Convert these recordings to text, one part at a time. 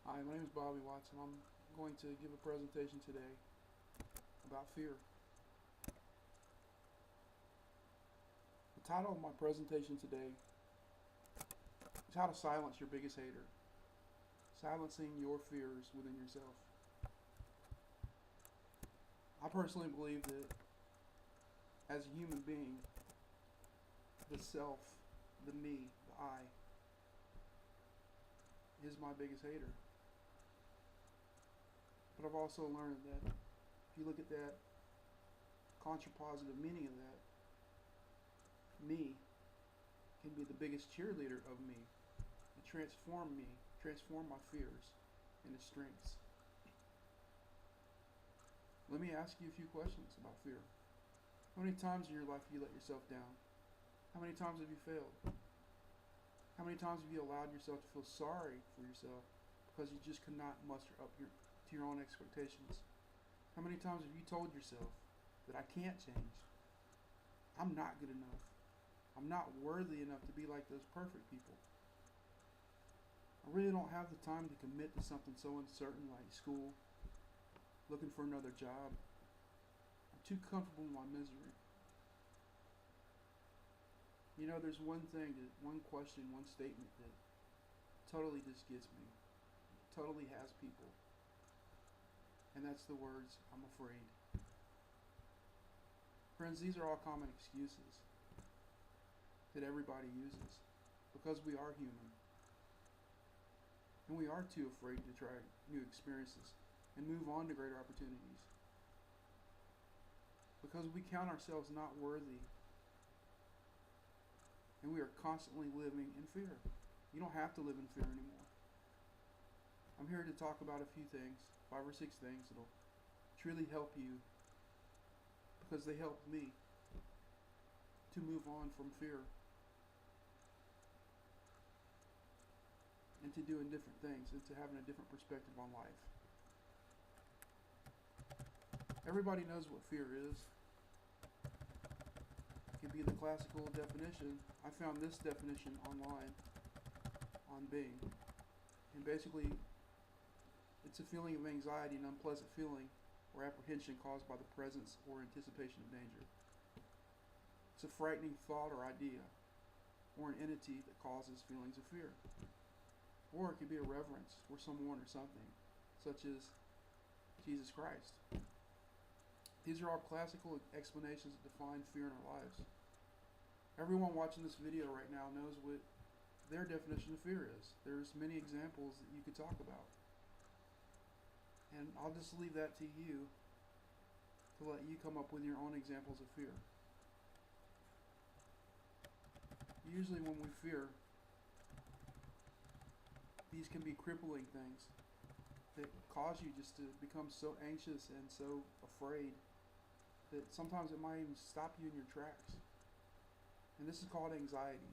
Hi, my name is Bobby Watson. I'm going to give a presentation today about fear. The title of my presentation today is How to Silence Your Biggest Hater. Silencing your fears within yourself. I personally believe that as a human being, the self, the me, the I, is my biggest hater. But I've also learned that if you look at that contrapositive meaning of that, me can be the biggest cheerleader of me and transform my fears into strengths. Let me ask you a few questions about fear. How many times in your life have you let yourself down? How many times have you failed? How many times have you allowed yourself to feel sorry for yourself because you just could not muster up to your own expectations? How many times have you told yourself that I can't change? I'm not good enough. I'm not worthy enough to be like those perfect people. I really don't have the time to commit to something so uncertain like school, looking for another job. I'm too comfortable in my misery. You know, there's one question, one statement that totally just gets me. Totally has people. And that's the words, I'm afraid. Friends, these are all common excuses that everybody uses because we are human. And we are too afraid to try new experiences and move on to greater opportunities. Because we count ourselves not worthy. And we are constantly living in fear. You don't have to live in fear anymore. I'm here to talk about a few things, 5 or 6 things that'll truly help you because they helped me to move on from fear and to doing different things and to having a different perspective on life. Everybody knows what fear is. It can be the classical definition. I found this definition online on Bing. And basically, it's a feeling of anxiety, an unpleasant feeling or apprehension caused by the presence or anticipation of danger. It's a frightening thought or idea or an entity that causes feelings of fear. Or it could be a reverence for someone or something, such as Jesus Christ. These are all classical explanations that define fear in our lives. Everyone watching this video right now knows what their definition of fear is. There's many examples that you could talk about. And I'll just leave that to you to let you come up with your own examples of fear. Usually when we fear, these can be crippling things that cause you just to become so anxious and so afraid that sometimes it might even stop you in your tracks. And this is called anxiety.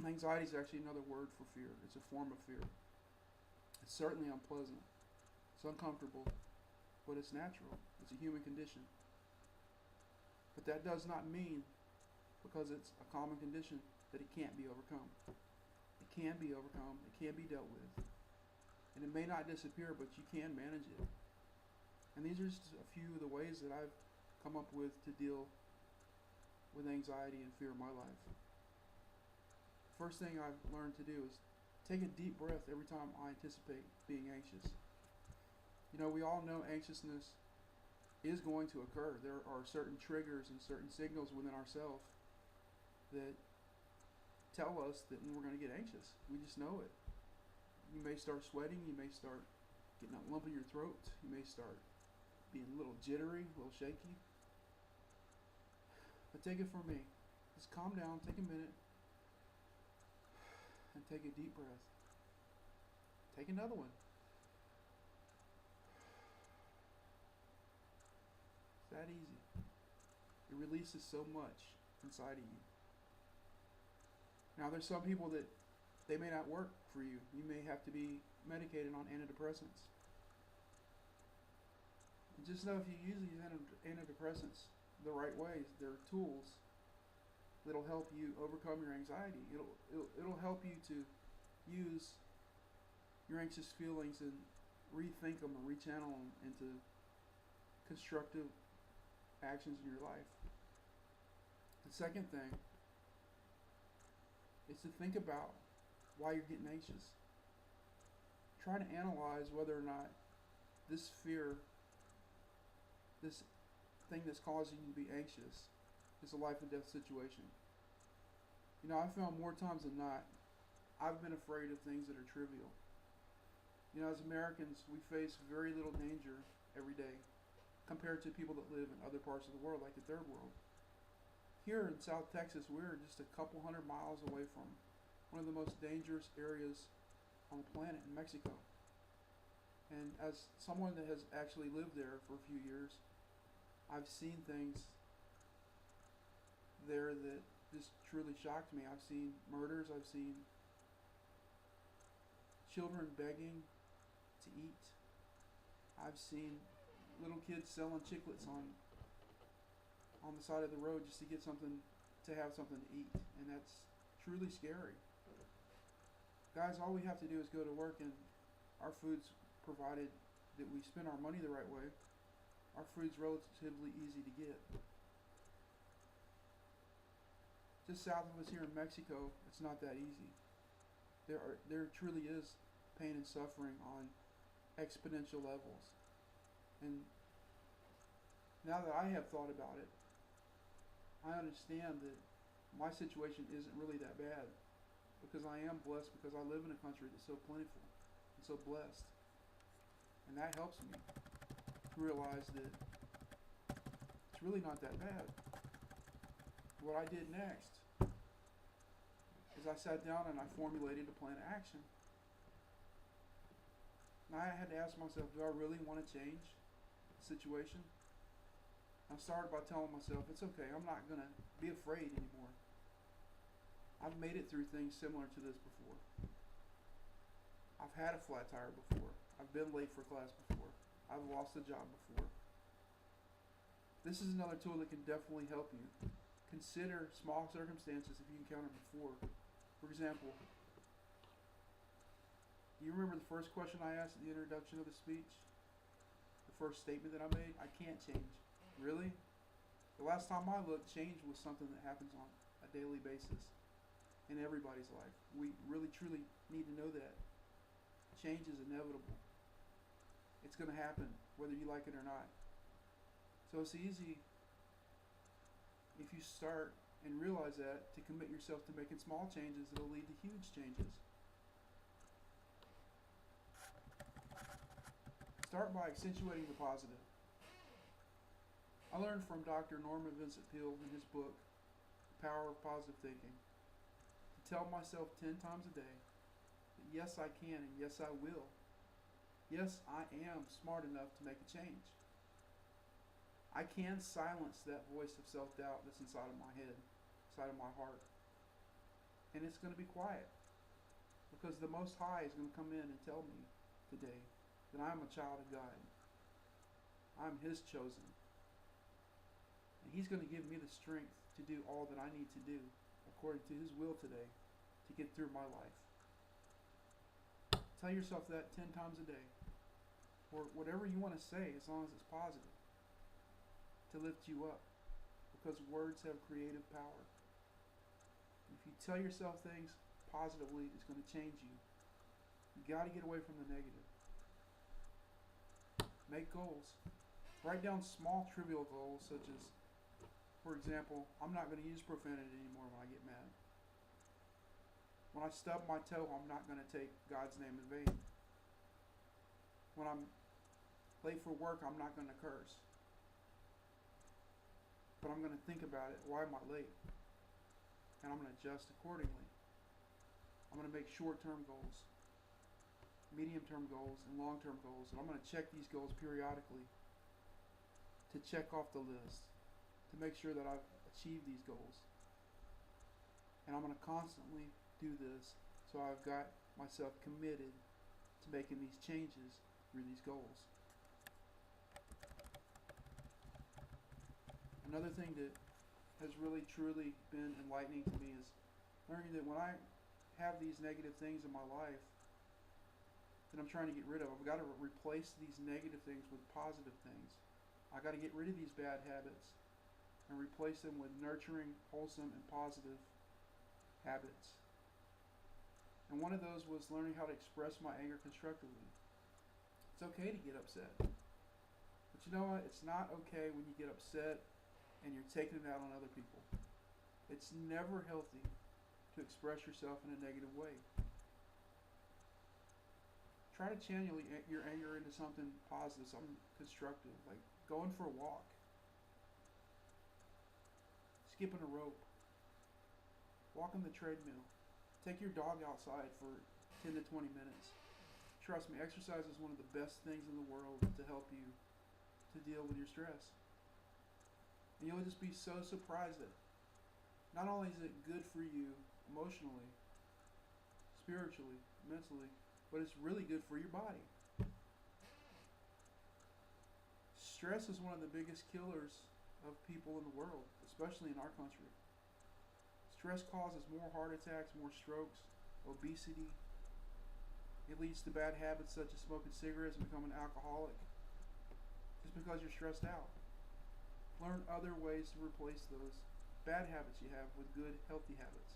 Anxiety is actually another word for fear. It's a form of fear. It's certainly unpleasant. It's uncomfortable, but it's natural. It's a human condition. But that does not mean, because it's a common condition, that it can't be overcome. It can be overcome. It can be dealt with. And it may not disappear, but you can manage it. And these are just a few of the ways that I've come up with to deal with anxiety and fear in my life. First thing I've learned to do is take a deep breath every time I anticipate being anxious. You know, we all know anxiousness is going to occur. There are certain triggers and certain signals within ourselves that tell us that we're going to get anxious. We just know it. You may start sweating. You may start getting a lump in your throat. You may start being a little jittery, a little shaky. But take it from me. Just calm down, take a minute, and take a deep breath. Take another one. It's that easy. It releases so much inside of you. Now, there's some people that they may not work for you. You may have to be medicated on antidepressants. And just know if you use these antidepressants the right ways, they're tools that'll help you overcome your anxiety. It'll help you to use your anxious feelings and rethink them and rechannel them into constructive actions in your life. The second thing is to think about why you're getting anxious. Try to analyze whether or not this fear, this thing that's causing you to be anxious, is a life and death situation. You know, I found more times than not, I've been afraid of things that are trivial. You know, as Americans, we face very little danger every day compared to people that live in other parts of the world, like the third world. Here in South Texas, we're just a couple 100 miles away from one of the most dangerous areas on the planet in Mexico. And as someone that has actually lived there for a few years, I've seen things there that just truly shocked me. I've seen murders, I've seen children begging to eat. I've seen little kids selling chiclets on the side of the road just to get something, to have something to eat. And that's truly scary. Guys, all we have to do is go to work and our food's provided that we spend our money the right way. Our food's relatively easy to get. Just south of us here in Mexico, it's not that easy. There truly is pain and suffering on exponential levels. And now that I have thought about it, I understand that my situation isn't really that bad, because I am blessed, because I live in a country that's so plentiful and so blessed. And that helps me to realize that it's really not that bad. What I did next is I sat down and I formulated a plan of action. Now I had to ask myself, do I really want to change the situation? I started by telling myself, it's okay, I'm not going to be afraid anymore. I've made it through things similar to this before. I've had a flat tire before. I've been late for class before. I've lost a job before. This is another tool that can definitely help you. Consider small circumstances if you encountered before. For example, do you remember the first question I asked at the introduction of the speech? The first statement that I made? I can't change. Really? The last time I looked, change was something that happens on a daily basis in everybody's life. We really truly need to know that. Change is inevitable. It's going to happen whether you like it or not. So it's easy, if you start and realize that, to commit yourself to making small changes that will lead to huge changes. Start by accentuating the positive. I learned from Dr. Norman Vincent Peale in his book, The Power of Positive Thinking, to tell myself 10 times a day that yes, I can and yes, I will. Yes, I am smart enough to make a change. I can silence that voice of self-doubt that's inside of my head, inside of my heart. And it's going to be quiet, because the Most High is going to come in and tell me today that I'm a child of God. I'm His chosen. And He's going to give me the strength to do all that I need to do according to His will today to get through my life. Tell yourself that 10 times a day, or whatever you want to say, as long as it's positive, to lift you up, because words have creative power. If you tell yourself things positively, it's going to change you. You got to get away from the negative. Make goals. Write down small, trivial goals, such as, for example, I'm not going to use profanity anymore when I get mad. When I stub my toe, I'm not going to take God's name in vain. When I'm late for work, I'm not going to curse. But I'm going to think about it. Why am I late? And I'm going to adjust accordingly. I'm going to make short-term goals, medium-term goals, and long-term goals. And I'm going to check these goals periodically to check off the list, to make sure that I've achieved these goals. And I'm going to constantly do this, so I've got myself committed to making these changes through these goals. Another thing that has really truly been enlightening to me is learning that when I have these negative things in my life, that I'm trying to get rid of. I've got to replace these negative things with positive things. I got to get rid of these bad habits and replace them with nurturing, wholesome, and positive habits. And one of those was learning how to express my anger constructively. It's okay to get upset. But you know what? It's not okay when you get upset and you're taking it out on other people. It's never healthy to express yourself in a negative way. Try to channel your anger into something positive, something constructive, like going for a walk, skipping a rope, walking the treadmill. Take your dog outside for 10 to 20 minutes. Trust me, exercise is one of the best things in the world to help you to deal with your stress. And you'll just be so surprised that not only is it good for you emotionally, spiritually, mentally, but it's really good for your body. Stress is one of the biggest killers of people in the world, especially in our country. Stress causes more heart attacks, more strokes, obesity. It leads to bad habits such as smoking cigarettes and becoming an alcoholic. Just because you're stressed out. Learn other ways to replace those bad habits you have with good, healthy habits.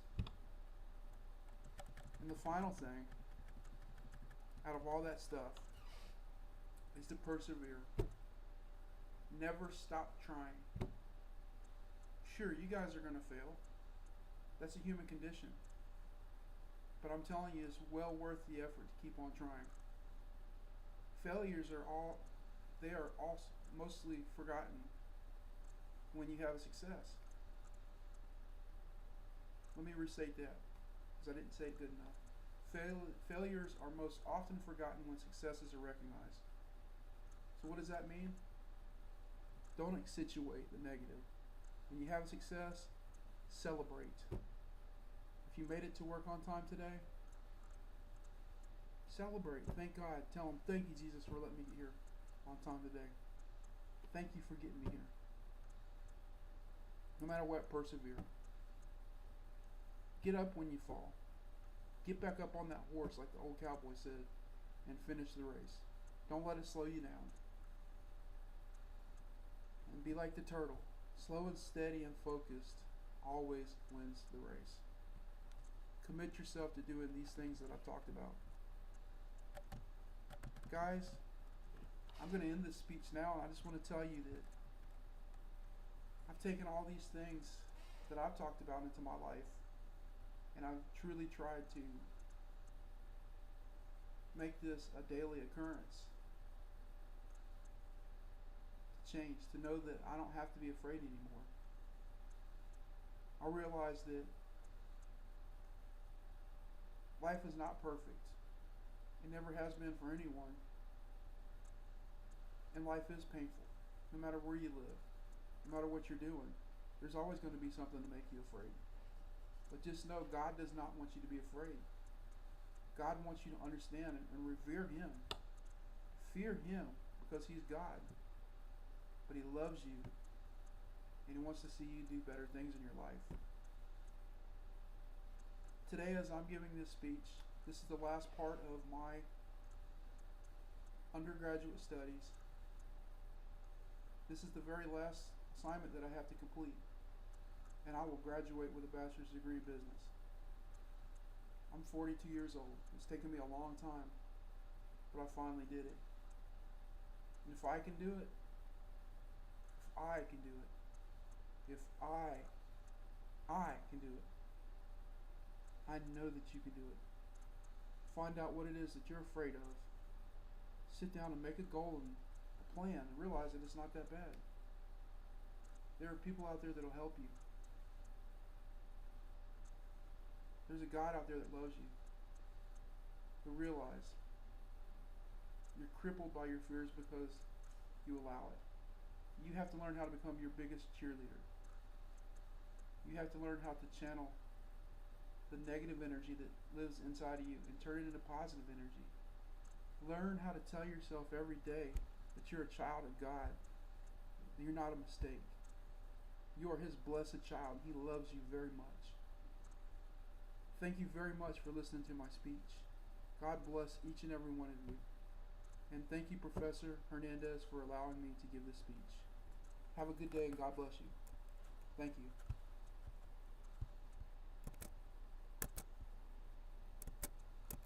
And the final thing, out of all that stuff, is to persevere. Never stop trying. Sure, you guys are going to fail. That's a human condition. But I'm telling you, it's well worth the effort to keep on trying. Failures are mostly forgotten when you have a success. Let me restate that, because I didn't say it good enough. Failures are most often forgotten when successes are recognized. So what does that mean? Don't accentuate the negative. When you have a success, celebrate. If you made it to work on time today, celebrate. Thank God. Tell him, thank you, Jesus, for letting me get here on time today. Thank you for getting me here. No matter what, persevere. Get up when you fall. Get back up on that horse, like the old cowboy said, and finish the race. Don't let it slow you down. And be like the turtle. Slow and steady and focused always wins the race. Commit yourself to doing these things that I've talked about. Guys, I'm going to end this speech now, and I just want to tell you that I've taken all these things that I've talked about into my life, and I've truly tried to make this a daily occurrence. To change, to know that I don't have to be afraid anymore. I realize that life is not perfect. It never has been for anyone. And life is painful, no matter where you live, no matter what you're doing. There's always going to be something to make you afraid. But just know God does not want you to be afraid. God wants you to understand and revere Him. Fear Him because He's God. But He loves you, and He wants to see you do better things in your life. Today, as I'm giving this speech, this is the last part of my undergraduate studies. This is the very last assignment that I have to complete, and I will graduate with a bachelor's degree in business. I'm 42 years old. It's taken me a long time, but I finally did it. And if I can do it, if I can do it, if I can do it, I know that you can do it. Find out what it is that you're afraid of. Sit down and make a goal and a plan and realize that it's not that bad. There are people out there that will help you. There's a God out there that loves you. But realize you're crippled by your fears because you allow it. You have to learn how to become your biggest cheerleader. You have to learn how to channel the negative energy that lives inside of you and turn it into positive energy. Learn how to tell yourself every day that you're a child of God, that you're not a mistake. You are His blessed child. He loves you very much. Thank you very much for listening to my speech. God bless each and every one of you. And thank you, Professor Hernandez, for allowing me to give this speech. Have a good day and God bless you. Thank you.